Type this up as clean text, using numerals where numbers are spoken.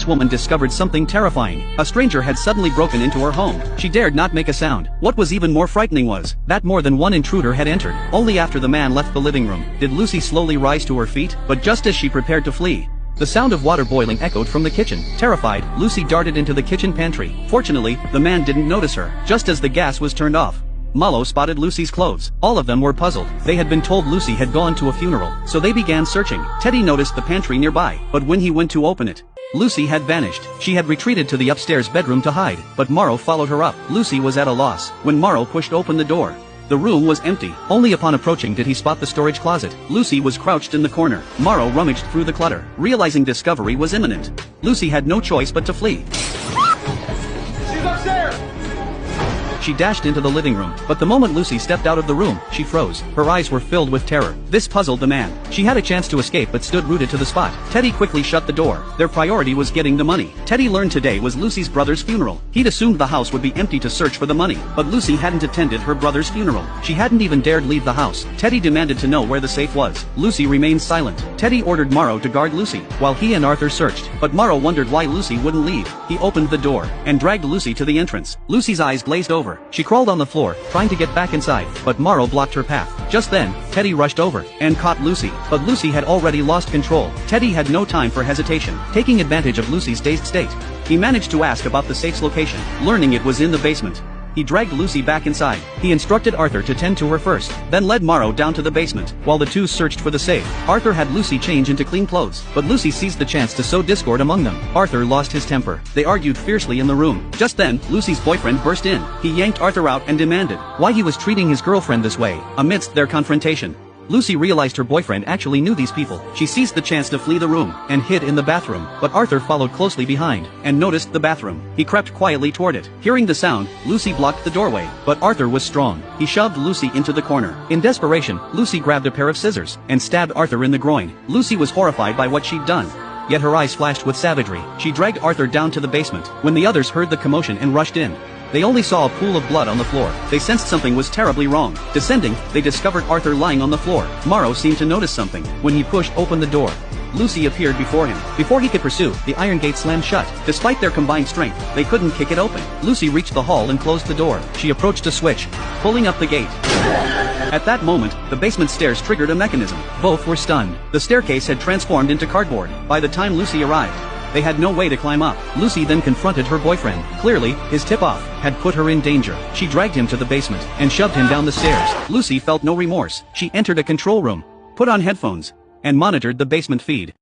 woman discovered something terrifying. A stranger had suddenly broken into her home. She dared not make a sound. What was even more frightening was that more than one intruder had entered. Only after the man left the living room did Lucy slowly rise to her feet, but just as she prepared to flee, the sound of water boiling echoed from the kitchen. Terrified, Lucy darted into the kitchen pantry. Fortunately, the man didn't notice her. Just as the gas was turned off, Mallow spotted Lucy's clothes. All of them were puzzled. They had been told Lucy had gone to a funeral, so they began searching. Teddy noticed the pantry nearby, but when he went to open it, Lucy had vanished. She had retreated to the upstairs bedroom to hide, but Morrow followed her up. Lucy was at a loss. When Morrow pushed open the door, the room was empty. Only upon approaching did he spot the storage closet. Lucy was crouched in the corner. Morrow rummaged through the clutter. Realizing discovery was imminent, Lucy had no choice but to flee. She's upstairs! She dashed into the living room, but the moment Lucy stepped out of the room, she froze. Her eyes were filled with terror. This puzzled the man. She had a chance to escape but stood rooted to the spot. Teddy quickly shut the door. Their priority was getting the money. Teddy learned today was Lucy's brother's funeral. He'd assumed the house would be empty to search for the money, but Lucy hadn't attended her brother's funeral. She hadn't even dared leave the house. Teddy demanded to know where the safe was. Lucy remained silent. Teddy ordered Morrow to guard Lucy, while he and Arthur searched, but Morrow wondered why Lucy wouldn't leave. He opened the door and dragged Lucy to the entrance. Lucy's eyes glazed over. She crawled on the floor, trying to get back inside, but Morrow blocked her path. Just then, Teddy rushed over and caught Lucy, but Lucy had already lost control. Teddy had no time for hesitation. Taking advantage of Lucy's dazed state, he managed to ask about the safe's location. Learning it was in the basement, he dragged Lucy back inside. He instructed Arthur to tend to her first, then led Morrow down to the basement, while the two searched for the safe. Arthur had Lucy change into clean clothes, but Lucy seized the chance to sow discord among them. Arthur lost his temper. They argued fiercely in the room. Just then, Lucy's boyfriend burst in. He yanked Arthur out and demanded why he was treating his girlfriend this way. Amidst their confrontation, Lucy realized her boyfriend actually knew these people. She seized the chance to flee the room and hid in the bathroom, but Arthur followed closely behind and noticed the bathroom. He crept quietly toward it. Hearing the sound, Lucy blocked the doorway, but Arthur was strong. He shoved Lucy into the corner. In desperation, Lucy grabbed a pair of scissors and stabbed Arthur in the groin. Lucy was horrified by what she'd done, yet her eyes flashed with savagery. She dragged Arthur down to the basement. When the others heard the commotion and rushed in, they only saw a pool of blood on the floor. They sensed something was terribly wrong. Descending, they discovered Arthur lying on the floor. Morrow seemed to notice something. When he pushed open the door, Lucy appeared before him. Before he could pursue, the iron gate slammed shut. Despite their combined strength, they couldn't kick it open. Lucy reached the hall and closed the door. She approached a switch, pulling up the gate. At that moment, the basement stairs triggered a mechanism. Both were stunned. The staircase had transformed into cardboard. By the time Lucy arrived, they had no way to climb up. Lucy then confronted her boyfriend. Clearly, his tip-off had put her in danger. She dragged him to the basement and shoved him down the stairs. Lucy felt no remorse. She entered a control room, put on headphones, and monitored the basement feed.